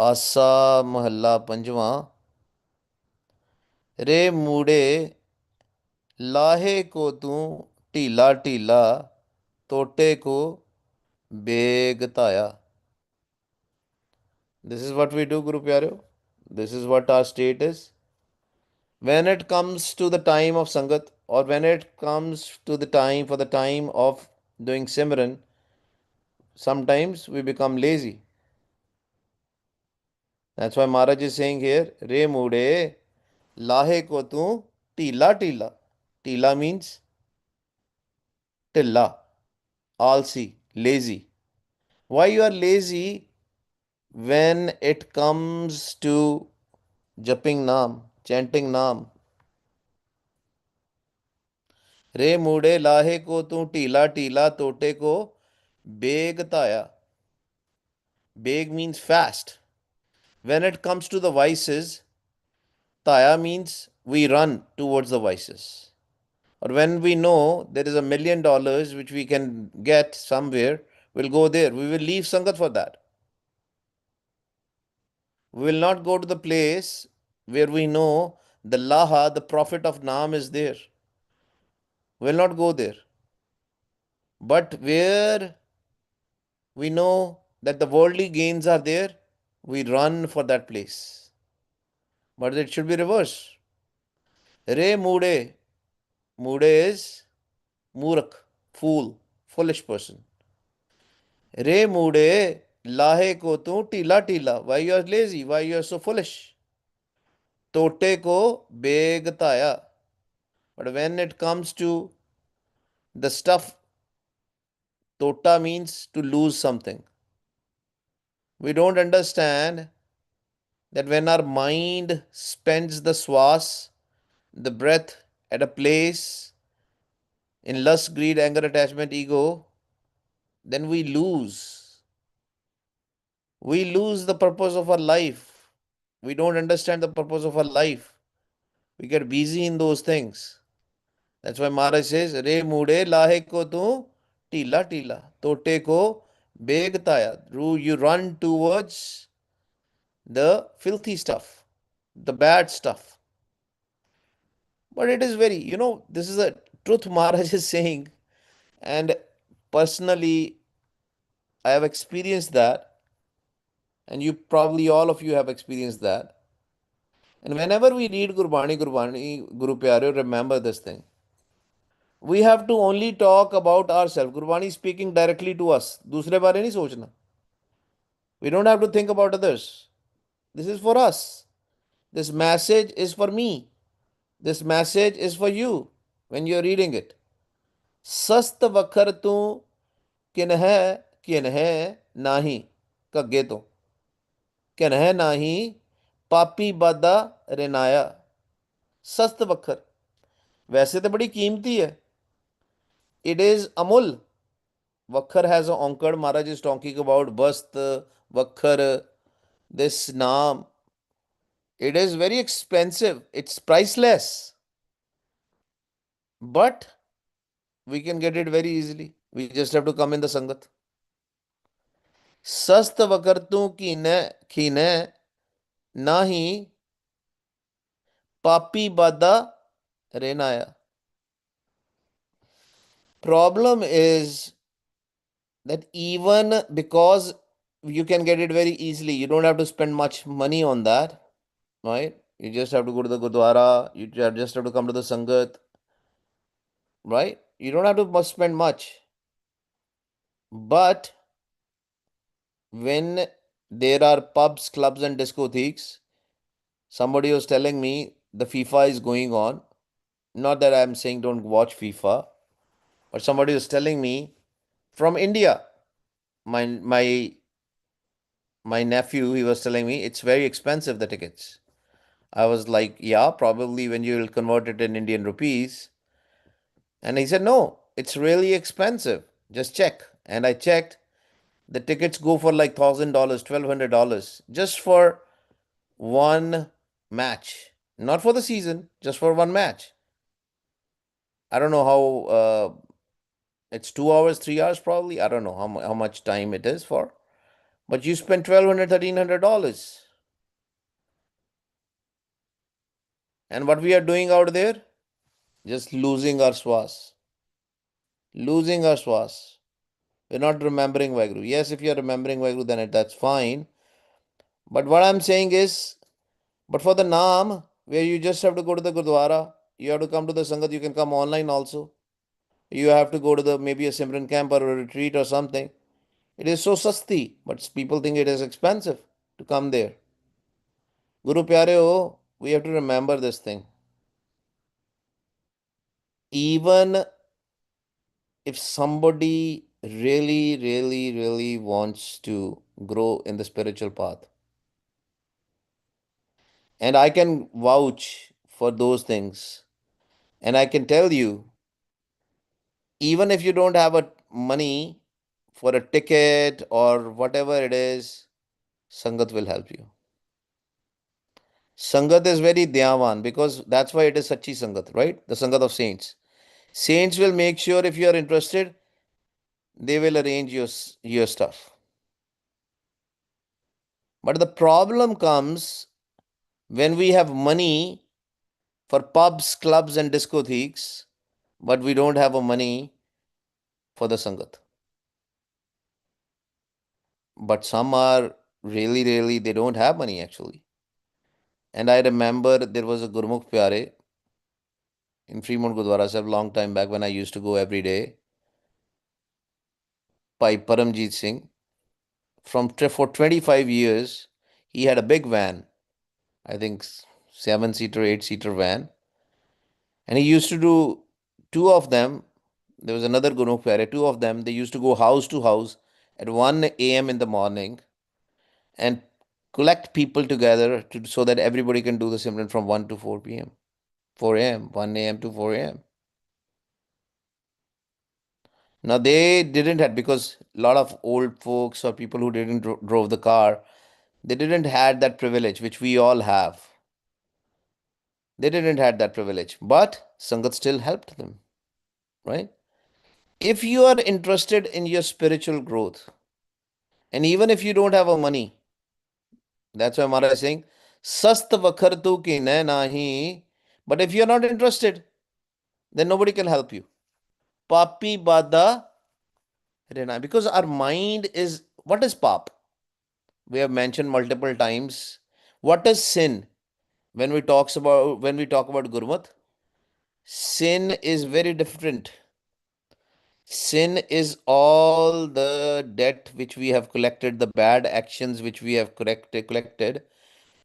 आसा महला पंजवां। रे मूड़े लाहे को तू ढीला ढीला तोटे को बेगताया। This is what we do, Guru Pyareo. This is what our state is. When it comes to the time of Sangat, or when it comes to the time of doing Simran, sometimes we become lazy. That's why Maharaj is saying here, Re Mude Lahe ko tu Tila Tila. Tila means Tilla, alsi, lazy. Why you are lazy when it comes to japing naam, chanting naam? रे मूड़े लाहे को तू टीला टीला तोटे को bag ताया. Beg means fast. When it comes to the vices, taya means we run towards the vices. Or when we know there is $1,000,000 which we can get somewhere, we'll go there. We will leave Sangat for that. We will not go to the place where we know the Laha, the Prophet of Naam, is there. We will not go there. But where we know that the worldly gains are there, we run for that place. But it should be reverse. Re Mude. Mude is Murak, fool, foolish person. Re Mude Lahe ko tu tila tila. Why you are lazy? Why you are so foolish? Tote ko begtaya. But when it comes to the stuff, tota means to lose something. We don't understand that when our mind spends the swas, the breath, at a place in lust, greed, anger, attachment, ego, then we lose. We lose the purpose of our life. We don't understand the purpose of our life. We get busy in those things. That's why Maharaj says, Re mude lahe ko tu tila tila, tote ko begtaya. You run towards the filthy stuff, the bad stuff. But it is very, this is a truth Maharaj is saying. And personally, I have experienced that. And you probably, all of you have experienced that. And whenever we read Gurbani, Guru Pyareo, remember this thing. We have to only talk about ourselves. Gurbani is speaking directly to us. दूसरे बारे नहीं सोचना. We don't have to think about others. This is for us. This message is for me. This message is for you when you're reading it. सस्त वखर तू किन्ह नाही कग्गे तो किन्ह नाही पापी बादा रिनाया. सस्त वखर वैसे तो बड़ी कीमती है. It is amul. Vakhar has an onkar. Maharaj is talking about Bast, Vakhar, this naam. It is very expensive. It's priceless. But we can get it very easily. We just have to come in the Sangat. Sast vakartu kine nahi papi bada renaya. Problem is that even because you can get it very easily, you don't have to spend much money on that, right? You just have to go to the Gurdwara, you just have to come to the Sangat, right? You don't have to spend much. But when there are pubs, clubs, and discotheques, somebody was telling me the FIFA is going on. Not that I'm saying don't watch FIFA, but somebody was telling me from India, my my nephew, he was telling me it's very expensive, the tickets. I was like, yeah, probably when you will convert it in Indian rupees. And he said, no, it's really expensive. Just check. And I checked. The tickets go for like $1,000, $1,200 just for one match. Not for the season, just for one match. I don't know how, it's 2 hours, 3 hours probably. I don't know how much time it is for. But you spend $1,200, $1,300. And what we are doing out there? Just losing our swas. Losing our swas. We're not remembering Vaheguru. Yes, if you're remembering Vaheguru, then that's fine. But what I'm saying is, but for the naam, where you just have to go to the Gurdwara, you have to come to the Sangat, you can come online also. You have to go to the maybe a Simran camp or a retreat or something. It is so sasti, but people think it is expensive to come there. Guru Pyare, we have to remember this thing. Even if somebody really, really, really wants to grow in the spiritual path, and I can vouch for those things, and I can tell you, even if you don't have a money for a ticket or whatever it is, Sangat will help you. Sangat is very Dhyavan because that's why it is Sachi Sangat, right? The Sangat of saints. Saints will make sure if you are interested, they will arrange your stuff. But the problem comes when we have money for pubs, clubs, and discotheques, but we don't have a money for the Sangat. But some are really, really, they don't have money actually. And I remember there was a Gurmukh Pyare in Fremont Gurdwara Sahib long time back when I used to go every day by Paramjeet Singh. For 25 years, he had a big van, I think 7-seater, 8-seater van. And he used to do two of them. There was another Gurmukh Pyare, two of them. They used to go house to house at 1 a.m. in the morning and collect people together so that everybody can do the Simran from 1 to 4 p.m. 4 a.m., 1 a.m. to 4 a.m. Now they didn't have, because a lot of old folks or people who didn't drove the car, they didn't had that privilege which we all have. They didn't had that privilege, but Sangat still helped them, right? If you are interested in your spiritual growth, and even if you don't have a money, that's why Mara is saying, Sast vakhartu ki nahi. But if you're not interested, then nobody can help you. Papi bada rena. Because our mind is, what is pap? We have mentioned multiple times. What is sin? When we talk about Gurmat, sin is very different. Sin is all the debt which we have collected, the bad actions which we have collected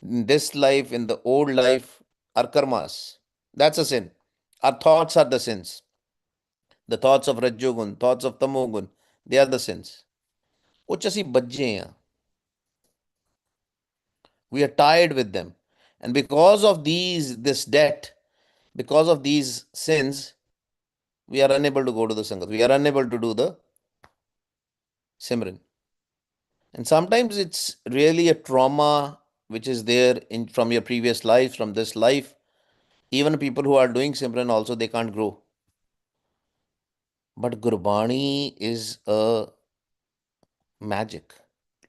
in this life, in the old life, our karmas. That's a sin. Our thoughts are the sins. The thoughts of Rajogun, thoughts of Tamogun, they are the sins. ਉਹ 'ਚ ਅਸੀਂ ਬੱਝੇ ਹਾਂ. We are tired with them. And because of this debt, because of these sins, we are unable to go to the Sangat. We are unable to do the Simran. And sometimes it's really a trauma which is there from your previous life, from this life. Even people who are doing Simran also, they can't grow. But Gurbani is a magic,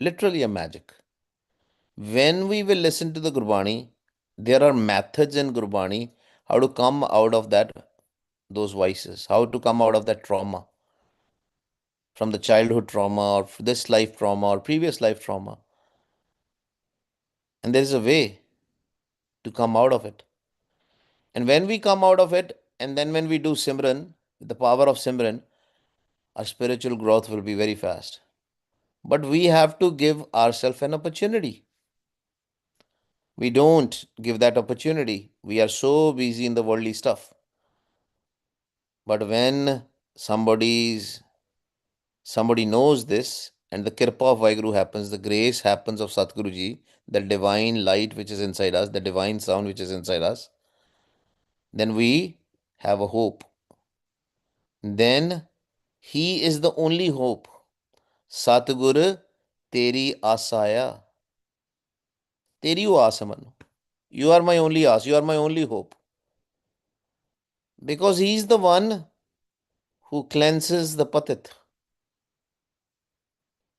literally a magic. When we will listen to the Gurbani, there are methods in Gurbani how to come out of those vices, how to come out of that trauma, from the childhood trauma or this life trauma or previous life trauma. And there is a way to come out of it. And when we come out of it, and then when we do Simran, with the power of Simran, our spiritual growth will be very fast. But we have to give ourselves an opportunity. We don't give that opportunity. We are so busy in the worldly stuff. But when somebody knows this, and the kirpa of Vaheguru happens, the grace happens of Satguruji, the divine light which is inside us, the divine sound which is inside us, then we have a hope. Then he is the only hope. Satguru teri asaya. Teri asaman. You are my only aas. You are my only hope. Because he is the one who cleanses the patit.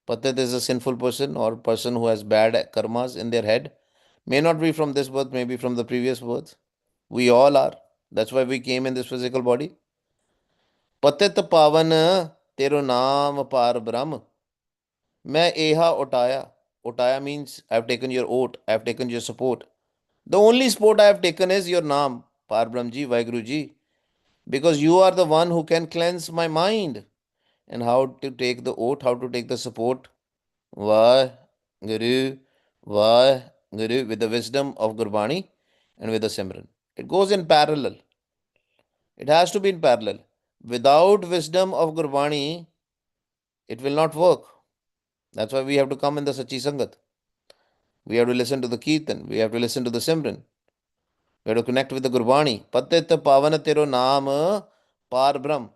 Patit is a sinful person or person who has bad karmas in their head. May not be from this birth, maybe from the previous birth. We all are. That's why we came in this physical body. Patit pavan tero naam par brahm. Main eha utaya. Utaya means I have taken your oath. I have taken your support. The only support I have taken is your naam, Par Brahm Ji, Vaheguru Ji. Because you are the one who can cleanse my mind. And how to take the oath, how to take the support. Vaheguru, Vaheguru, with the wisdom of Gurbani and with the Simran. It goes in parallel. It has to be in parallel. Without wisdom of Gurbani, it will not work. That's why we have to come in the Sachi Sangat. We have to listen to the Kirtan. We have to listen to the Simran. We have to connect with the Gurbani. Patit Pavan Tero Naam Par Brahm.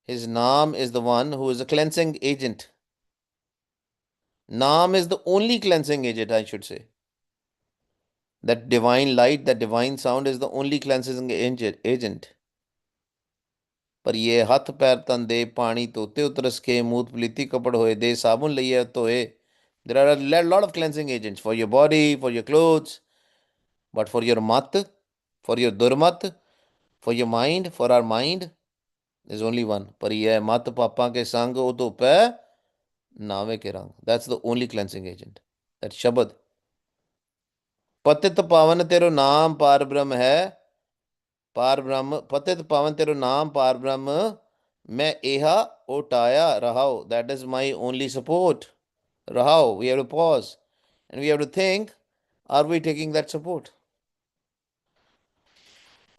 His Naam is the one who is a cleansing agent. Naam is the only cleansing agent, I should say. That divine light, that divine sound is the only cleansing agent. पर ये हथ पैर तन दे पानी धोते उतरस के मूत पलीती कपड़ होए दे साबुन लइए धोए. There are a lot of cleansing agents for your body, for your clothes, but for your mat, for your durmat, for your mind, for our mind, there's only one. पर ये मत पापा के संग ओ धोपै नावे के रंग. That's the only cleansing agent. That Shabad. पतित पावन तेरो नाम पार ब्रह्म है. पार ब्रह्म पतित पावन तेरो नाम पार ब्रह्म मैं एहा ओटाया रहाओ. That is my only support. Rahao. We have to pause and we have to think, are we taking that support?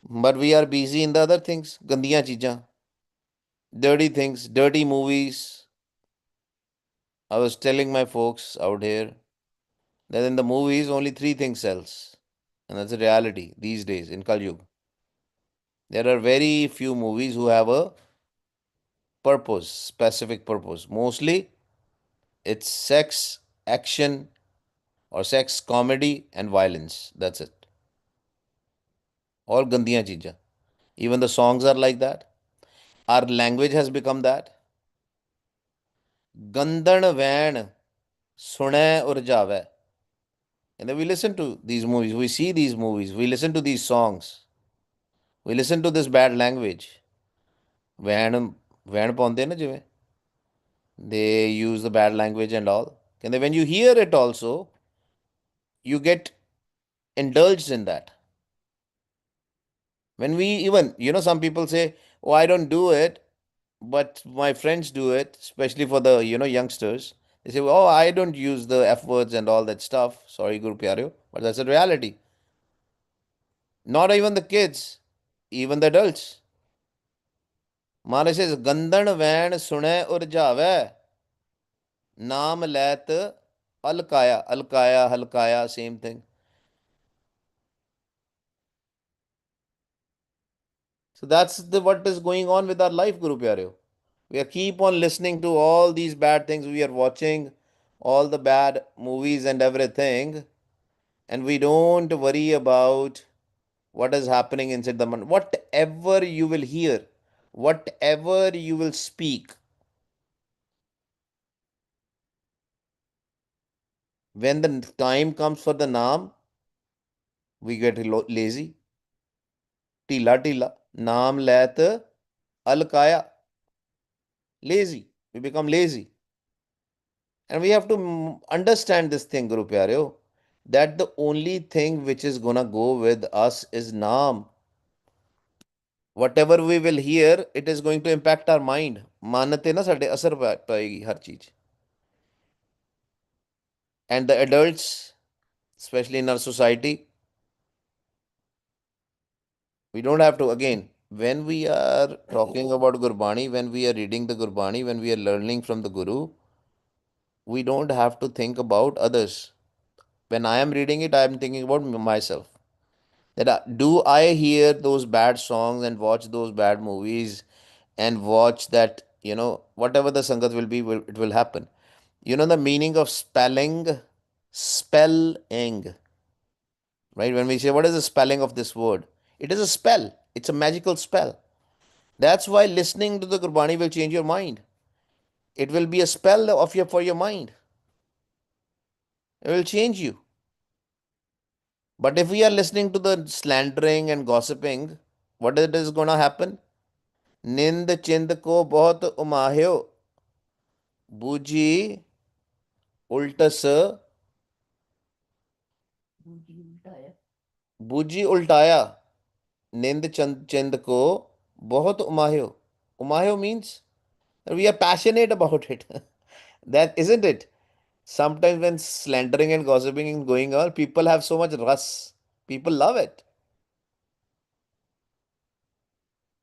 But we are busy in the other things. Gandiyan cheejan. Dirty things, dirty movies. I was telling my folks out here that in the movies only three things sells. And that's a reality these days in Kali Yuga. There are very few movies who have a purpose, specific purpose. Mostly it's sex, action, or sex, comedy, and violence. That's it. All gandiyan cheejan. Even the songs are like that. Our language has become that. Gandan vain sune urjave. And then we listen to these movies, we see these movies, we listen to these songs, we listen to this bad language. Vain vain paunde na jive. They use the bad language and all. And then when you hear it also, you get indulged in that. When we even, some people say, oh, I don't do it, but my friends do it, especially for the, youngsters. They say, oh, I don't use the F words and all that stuff. Sorry, Guru Pyareo, but that's a reality. Not even the kids, even the adults. Maharaj says, Gandan vain sune urjave, naam let alkaya, alkaya, halkaya, same thing. So that's what is going on with our life, Guru Pyareo. We are keep on listening to all these bad things. We are watching all the bad movies and everything, and we don't worry about what is happening inside the mind. Whatever you will hear, whatever you will speak, when the time comes for the naam, we get lazy. Tila tila. Naam let alkaya. Lazy. We become lazy. And we have to understand this thing, Guru Pyareo, that the only thing which is gonna go with us is naam. Whatever we will hear, it is going to impact our mind. मानते ना साढ़े असर पाएगी हर चीज. And the adults, especially in our society, we don't have to, again, when we are talking about Gurbani, when we are reading the Gurbani, when we are learning from the Guru, we don't have to think about others. When I am reading it, I am thinking about myself. That do I hear those bad songs and watch those bad movies and watch that, whatever the sangat will be, it will happen. You know the meaning of spelling? Spelling. Right? When we say, what is the spelling of this word? It is a spell. It's a magical spell. That's why listening to the Gurbani will change your mind. It will be a spell of your for your mind. It will change you. But if we are listening to the slandering and gossiping, what it is gonna happen? निंद चिंद को बहुत उमाह्यो बूझी उल्टस बूझी उल्टाया निंद चंद चिंद को बहुत उमाह्यो. Umayo means we are passionate about it. That isn't it? Sometimes when slandering and gossiping is going on, people have so much rush. People love it.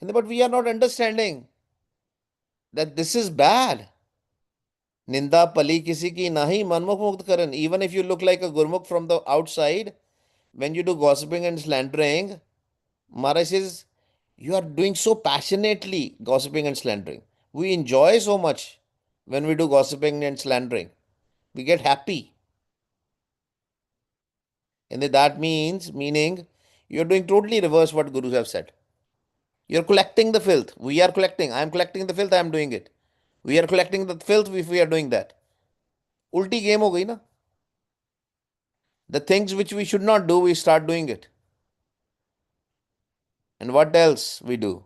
But we are not understanding that this is bad. Ninda pali kisi ki nahi manmukh mukt karan. Even if you look like a gurmukh from the outside, when you do gossiping and slandering, Maharaj says, you are doing so passionately gossiping and slandering. We enjoy so much when we do gossiping and slandering. We get happy. And that meaning you're doing totally reverse what gurus have said. You're collecting the filth. We are collecting. I am collecting the filth. I am doing it. We are collecting the filth if we are doing that. Ulti game ho gayi na. The things which we should not do, we start doing it. And what else we do?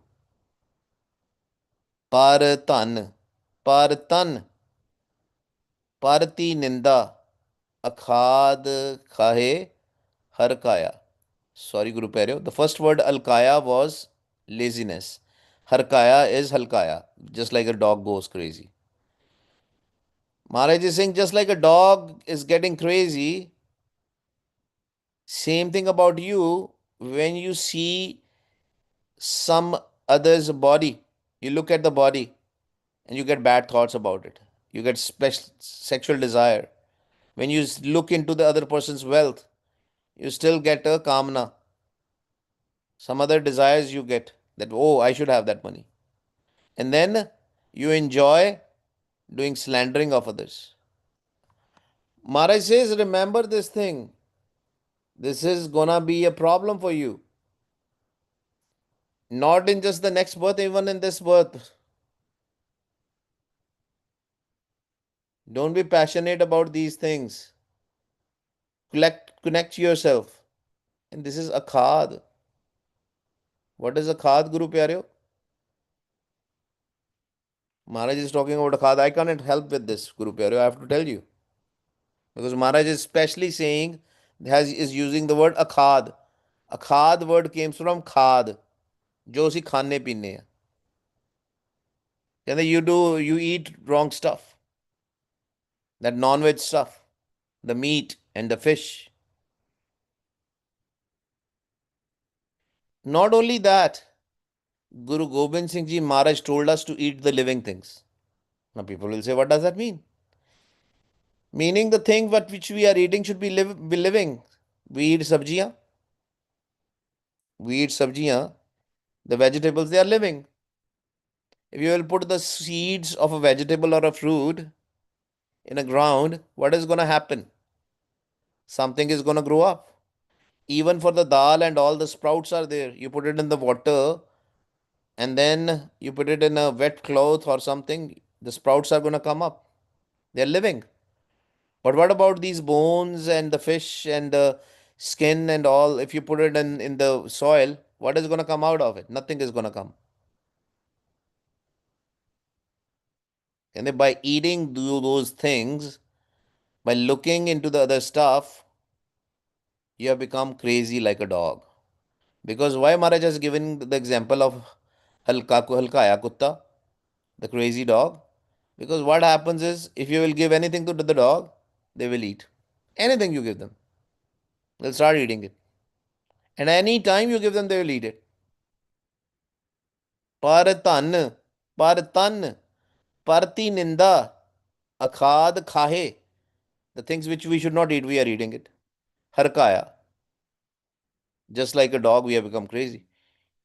Par tan. Par tan. Parti ninda. Akhad khahe harkaya. Sorry, Guru Peryo. The first word alkaya was laziness. Harkaya is halkaya, just like a dog goes crazy. Maharaj is saying, just like a dog is getting crazy, same thing about you when you see some other's body. You look at the body and you get bad thoughts about it. You get special sexual desire. When you look into the other person's wealth, you still get a kamna. Some other desires you get that, oh, I should have that money. And then you enjoy doing slandering of others. Maharaj says, remember this thing. This is gonna be a problem for you. Not in just the next birth, even in this birth. Don't be passionate about these things. Connect yourself. And this is akhad. What is akhad, Guru Pyareo? Maharaj is talking about akhad. I can't help with this, Guru Pyareo. I have to tell you. Because Maharaj is specially saying, is using the word akhad. Akhad word came from khad. जो उसी खाने पीने हैं. कहते you eat wrong stuff. That non-veg stuff. The meat and the fish. Not only that, Guru Gobind Singh Ji Maharaj told us to eat the living things. Now people will say, what does that mean? Meaning the thing which we are eating should be living. We eat sabjiyan. We eat sabjiyan. The vegetables, they are living. If you will put the seeds of a vegetable or a fruit in a ground, what is going to happen? Something is going to grow up. Even for the dal and all the sprouts are there. You put it in the water and then you put it in a wet cloth or something, the sprouts are going to come up. They're living. But what about these bones and the fish and the skin and all? If you put it in the soil, what is going to come out of it? Nothing is going to come. And then by eating those things, by looking into the other stuff, you have become crazy like a dog. Because why Maharaj has given the example of Halkaya Kutta, the crazy dog? Because what happens is, if you will give anything to the dog, they will eat. Anything you give them, they'll start eating it. And any time you give them, they will eat it. Par tan, parti ninda, akhad khahe. The things which we should not eat, we are eating it. Harkaya. Just like a dog, we have become crazy.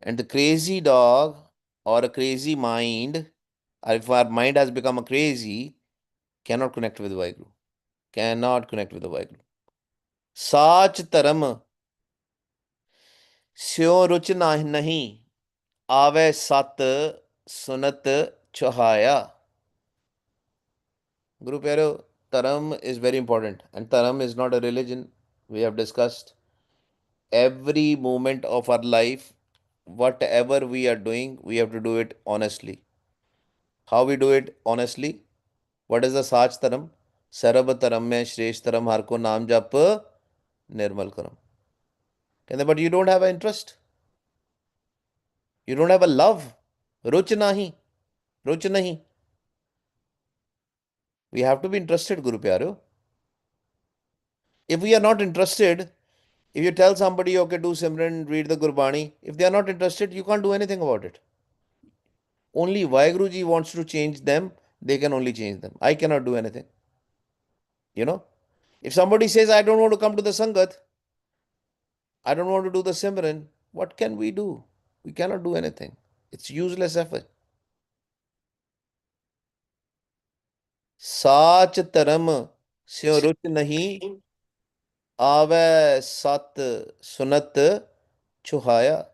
And the crazy dog or a crazy mind, or if our mind has become a crazy, cannot connect with Vaheguru. Cannot connect with the Vaheguru. Sach taram, स्यो रुच नहीं आवे सत सुनत चुहाया. Guru Pyaro, Taram is very important, and Taram is not a religion. We have discussed every moment of our life, whatever we are doing, we have to do it honestly. How we do it honestly? What is the Sach Taram? Sarab Taram mein Shresh Taram har ko naam jap nirmal karam. But you don't have an interest. You don't have a love. Ruch nahi. Ruch nahi. We have to be interested, Guru Pyaro. If we are not interested, if you tell somebody, okay, do Simran, read the Gurbani, if they are not interested, you can't do anything about it. Only Vaheguruji wants to change them, they can only change them. I cannot do anything. You know? If somebody says, I don't want to come to the Sangat, I don't want to do the Simran, what can we do? We cannot do anything. It's useless effort. साच धर्म स्यों रुच नहीं आवे सत सुनत छुहाया.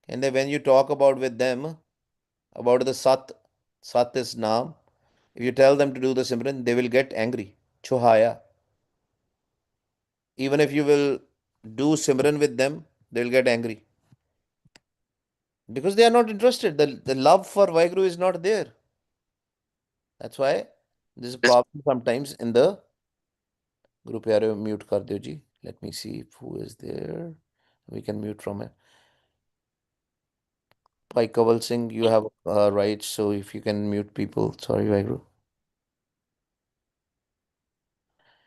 And then when you talk about with them about the Sat is Naam, if you tell them to do the Simran, they will get angry. Chuhaya. Even if you will do Simran with them, they will get angry. Because they are not interested. The love for Vaheguru is not there. That's why there's a problem sometimes in the group. Pyare mute kar diyo ji. Let me see if who is there. We can mute from it. Bhai Kaval Singh, you have rights, so if you can mute people. Sorry, Vaheguru.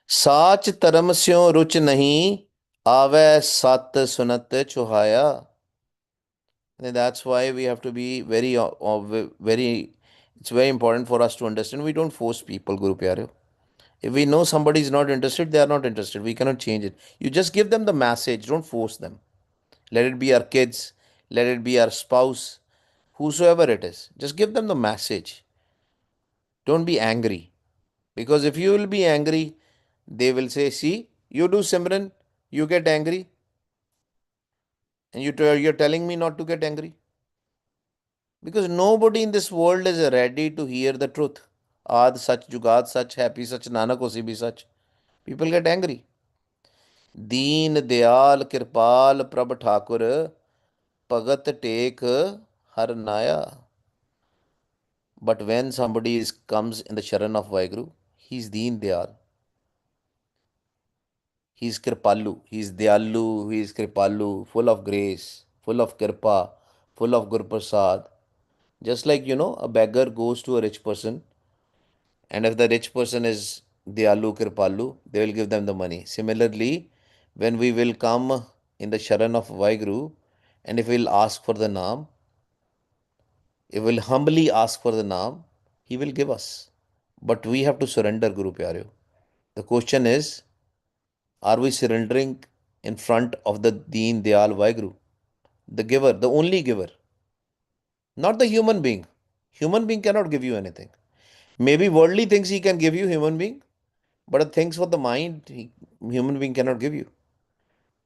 साच धर्म स्यों रुच नहीं आवे सत सुनत चुहाया. And that's why we have to be very, it's very important for us to understand. We don't force people, Guru Pyare. If we know somebody is not interested, they are not interested. We cannot change it. You just give them the message, don't force them. Let it be our kids, let it be our spouse, whosoever it is. Just give them the message. Don't be angry. Because if you will be angry, they will say, see, you do Simran, you get angry, and you're telling me not to get angry. Because nobody in this world is ready to hear the truth. Aad sach, jugad sach, happy sach, nanak hosi bhi sach. People get angry. Deen Dayal Kirpal Prabh Thakur Pagat Take Har Naya. But when somebody comes in the Sharan of Vaheguru, he's Deen Dayal. He's Kripalu. He's Dayalu. He's Kripalu. Full of grace, full of Kirpa, full of Guru Prasad. Just like, a beggar goes to a rich person, and if the rich person is Diyalu Kripalu, they will give them the money. Similarly, when we will come in the Sharan of Vaiguru, and if we'll ask for the Naam, if we'll humbly ask for the Naam, he will give us. But we have to surrender, Guru Pyareo. The question is, are we surrendering in front of the Deen Dayal Vaiguru, the giver, the only giver, not the human being? Human being cannot give you anything. Maybe worldly things he can give you, human being, but things for the mind, human being cannot give you.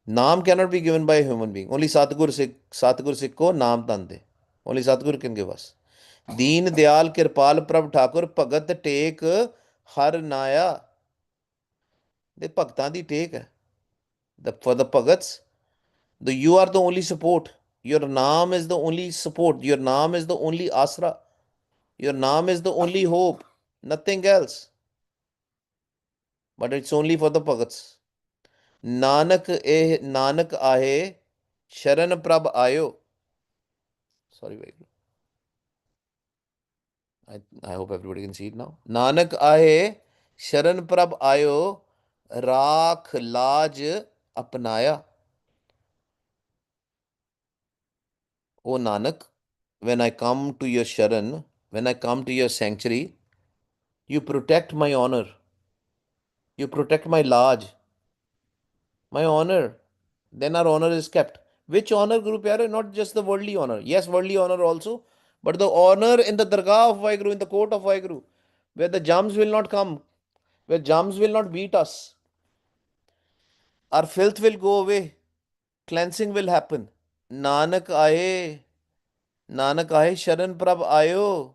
Naam cannot be given by a human being. Only Satgur Sikho Naam Tande. Only Satgur can give us. Deen Dayal Kirpal Prabh Thakur Bhagat Take Har Naya. The Bhagtan di take hai. For the Bhagats, you are the only support. Your Naam is the only support. Your Naam is the only asra. Your Naam is the only hope. Nothing else. But it's only for the Bhagats. Nanak आहे शरण प्रभ आयो. Sorry, wait. I hope everybody can see it now. Nanak आहे शरण प्रभ आयो राख लाज अपनाया. O Nanak, when I come to your Sharan, when I come to your sanctuary, you protect my honor. You protect my laj, my honor. Then our honor is kept. Which honor, Guru Pyare? Not just the worldly honor. Yes, worldly honor also, but the honor in the Dargah of Vaheguru, in the court of Vaheguru, where the jams will not come, where jams will not beat us. Our filth will go away. Cleansing will happen. Nanak aaye, Nanak aaye, Sharan Prabh ayo.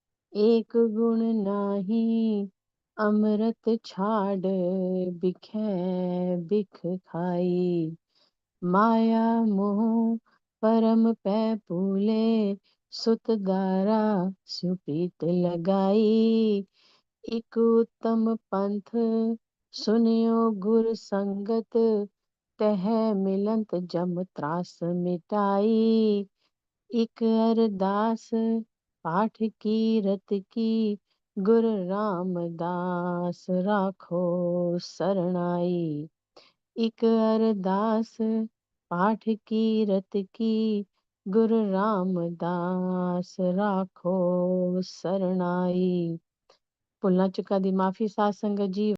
एक गुण नाही अमृत छाड़ बिखै बिख खाई माया मोह परम पै भूले सुत दारा स्यु प्रीत लगाई इक उत्तम पंथ सुनियो गुर संगत तह मिलंत जम त्रास मिटाई इक अरदास पाठ की रत की गुर रामदास राखो सरणाई इक अरदास पाठ की रत की गुर रामदास राखो सरणाई। ਭੁੱਲਾਂ ਚੁੱਕਾਂ ਦੀ ਮਾਫੀ ਸਾਧ ਸੰਗਤ ਜੀ।